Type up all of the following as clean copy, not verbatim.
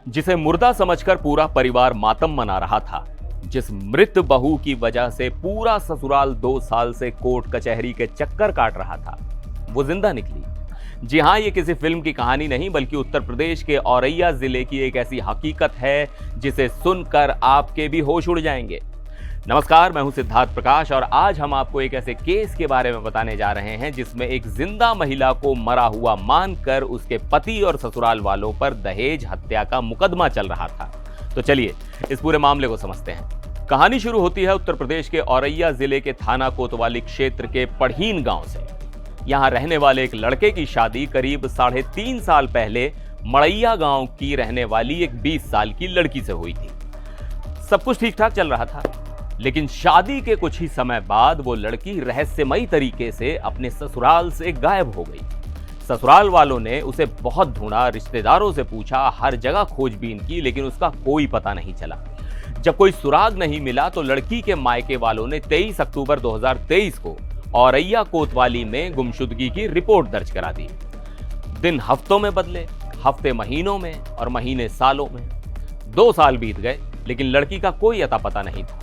जिसे मुर्दा समझकर पूरा परिवार मातम मना रहा था, जिस मृत बहू की वजह से पूरा ससुराल 2 साल से कोर्ट कचहरी के चक्कर काट रहा था, वो जिंदा निकली। जी हां, ये किसी फिल्म की कहानी नहीं बल्कि उत्तर प्रदेश के औरैया जिले की एक ऐसी हकीकत है जिसे सुनकर आपके भी होश उड़ जाएंगे। नमस्कार, मैं हूं सिद्धार्थ प्रकाश और आज हम आपको एक ऐसे केस के बारे में बताने जा रहे हैं जिसमें एक जिंदा महिला को मरा हुआ मानकर उसके पति और ससुराल वालों पर दहेज हत्या का मुकदमा चल रहा था। तो चलिए इस पूरे मामले को समझते हैं। कहानी शुरू होती है उत्तर प्रदेश के औरैया जिले के थाना कोतवाली क्षेत्र के पढ़ीन गांव से। यहां रहने वाले एक लड़के की शादी करीब 3.5 साल पहले मड़ैया गांव की रहने वाली एक 20 साल की लड़की से हुई थी। सब कुछ ठीक ठाक चल रहा था, लेकिन शादी के कुछ ही समय बाद वो लड़की रहस्यमयी तरीके से अपने ससुराल से गायब हो गई। ससुराल वालों ने उसे बहुत ढूंढा, रिश्तेदारों से पूछा, हर जगह खोजबीन की, लेकिन उसका कोई पता नहीं चला। जब कोई सुराग नहीं मिला तो लड़की के मायके वालों ने 23 अक्टूबर 2023 को औरैया कोतवाली में गुमशुदगी की रिपोर्ट दर्ज करा दी। दिन हफ्तों में बदले, हफ्ते महीनों में और महीने सालों में। 2 साल बीत गए, लेकिन लड़की का कोई अता पता नहीं था।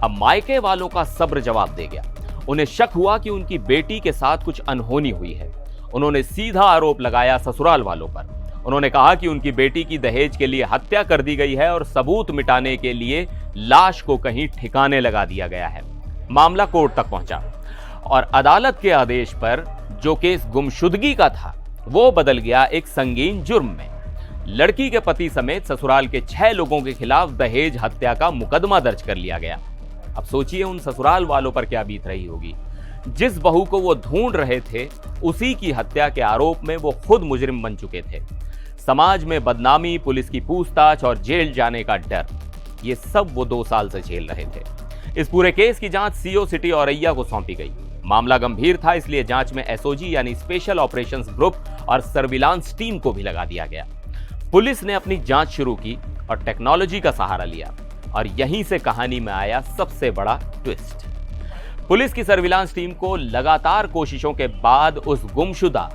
अब मायके वालों का सब्र जवाब दे गया। उन्हें शक हुआ कि उनकी बेटी के साथ कुछ अनहोनी हुई है। उन्होंने सीधा आरोप लगाया ससुराल वालों पर। उन्होंने कहा कि उनकी बेटी की दहेज के लिए हत्या कर दी गई है और सबूत मिटाने के लिए लाश को कहीं ठिकाने लगा दिया गया है। मामला कोर्ट तक पहुंचा और अदालत के आदेश पर जो केस गुमशुदगी का था वो बदल गया एक संगीन जुर्म में। लड़की के पति समेत ससुराल के 6 लोगों के खिलाफ दहेज हत्या का मुकदमा दर्ज कर लिया गया। अब सोचिए उन ससुराल वालों पर क्या बीत रही होगी। जिस बहू को वो ढूंढ रहे थे उसी की हत्या के आरोप में वो खुद मुजरिम बन चुके थे। समाज में बदनामी, पुलिस की पूछताछ और जेल जाने का डर, ये सब वो 2 साल से झेल रहे थे। इस पूरे केस की जांच सीओ सिटी औरैया को सौंपी गई। मामला गंभीर था, इसलिए जांच में एसओजी यानी स्पेशल ऑपरेशंस ग्रुप और सर्विलांस टीम को भी लगा दिया गया। पुलिस ने अपनी जांच शुरू की और टेक्नोलॉजी का सहारा लिया और यहीं से कहानी में आया सबसे बड़ा ट्विस्ट। पुलिस की सर्विलांस टीम को लगातार कोशिशों के बाद उस गुमशुदा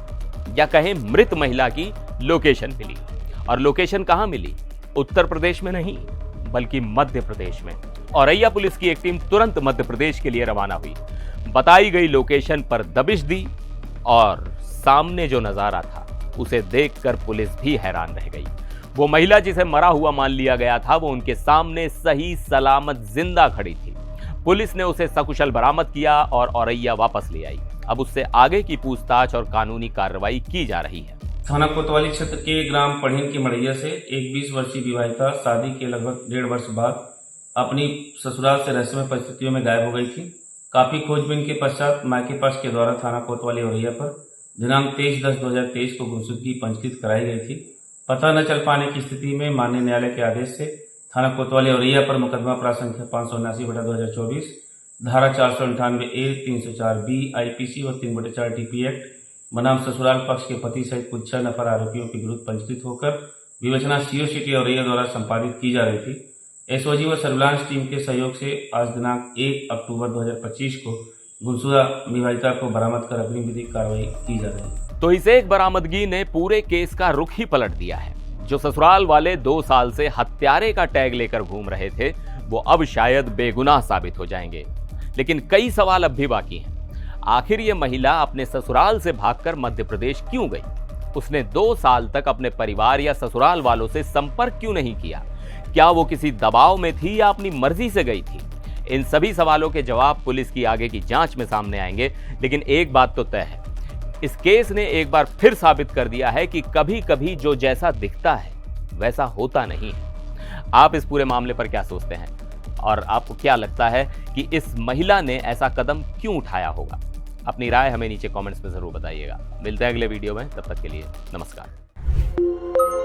या कहें मृत महिला की लोकेशन मिली। और लोकेशन कहां मिली? उत्तर प्रदेश में नहीं बल्कि मध्य प्रदेश में। औरैया पुलिस की एक टीम तुरंत मध्य प्रदेश के लिए रवाना हुई। बताई गई लोकेशन पर दबिश दी और सामने जो नजारा था उसे देखकर पुलिस भी हैरान रह गई। वो महिला जिसे मरा हुआ मान लिया गया था वो उनके सामने सही सलामत जिंदा खड़ी थी। पुलिस ने उसे सकुशल बरामद किया और औरैया वापस ले आई। अब उससे आगे की पूछताछ और कानूनी कार्रवाई की जा रही है। थाना कोतवाली क्षेत्र के ग्राम पढ़ीन की मड़ैया से एक 20 वर्षीय विवाहिता शादी के लगभग 1.5 वर्ष बाद अपनी ससुराल से रहस्यमय परिस्थितियों में गायब हो गई थी। काफी खोजबीन के पश्चात मायके पक्ष के द्वारा थाना कोतवाली औरैया पर दिनांक 23/10/2023 को गुमशुदगी पंजीकृत कराई गई थी। पता न चल पाने की स्थिति में माननीय न्यायालय के आदेश से थाना कोतवाली औरैया पर मुकदमा अपराध संख्या 579/2024, धारा 498A, 304B आईपीसी और 3/4 टीपी एक्ट बनाम ससुराल पक्ष के पति सहित कुछ 6 नफर आरोपियों के विरुद्ध पंजीकृत होकर विवेचना सीओ सिटी औरैया द्वारा संपादित की जा रही थी। एसओजी व सर्विलांस टीम के सहयोग से आज दिनांक 1 अक्टूबर 2025 को गुमशुदा विवाहिता को बरामद कर अग्रिम विधिक कार्रवाई की जा रही है। तो इस एक बरामदगी ने पूरे केस का रुख ही पलट दिया है। जो ससुराल वाले 2 साल से हत्यारे का टैग लेकर घूम रहे थे वो अब शायद बेगुनाह साबित हो जाएंगे। लेकिन कई सवाल अब भी बाकी हैं। आखिर ये महिला अपने ससुराल से भागकर मध्य प्रदेश क्यों गई? उसने 2 साल तक अपने परिवार या ससुराल वालों से संपर्क क्यों नहीं किया? क्या वो किसी दबाव में थी या अपनी मर्जी से गई थी? इन सभी सवालों के जवाब पुलिस की आगे की जांच में सामने आएंगे। लेकिन एक बात तो तय है, इस केस ने एक बार फिर साबित कर दिया है कि कभी कभी जो जैसा दिखता है वैसा होता नहीं है। आप इस पूरे मामले पर क्या सोचते हैं और आपको क्या लगता है कि इस महिला ने ऐसा कदम क्यों उठाया होगा? अपनी राय हमें नीचे कमेंट्स में जरूर बताइएगा। मिलते हैं अगले वीडियो में, तब तक के लिए नमस्कार।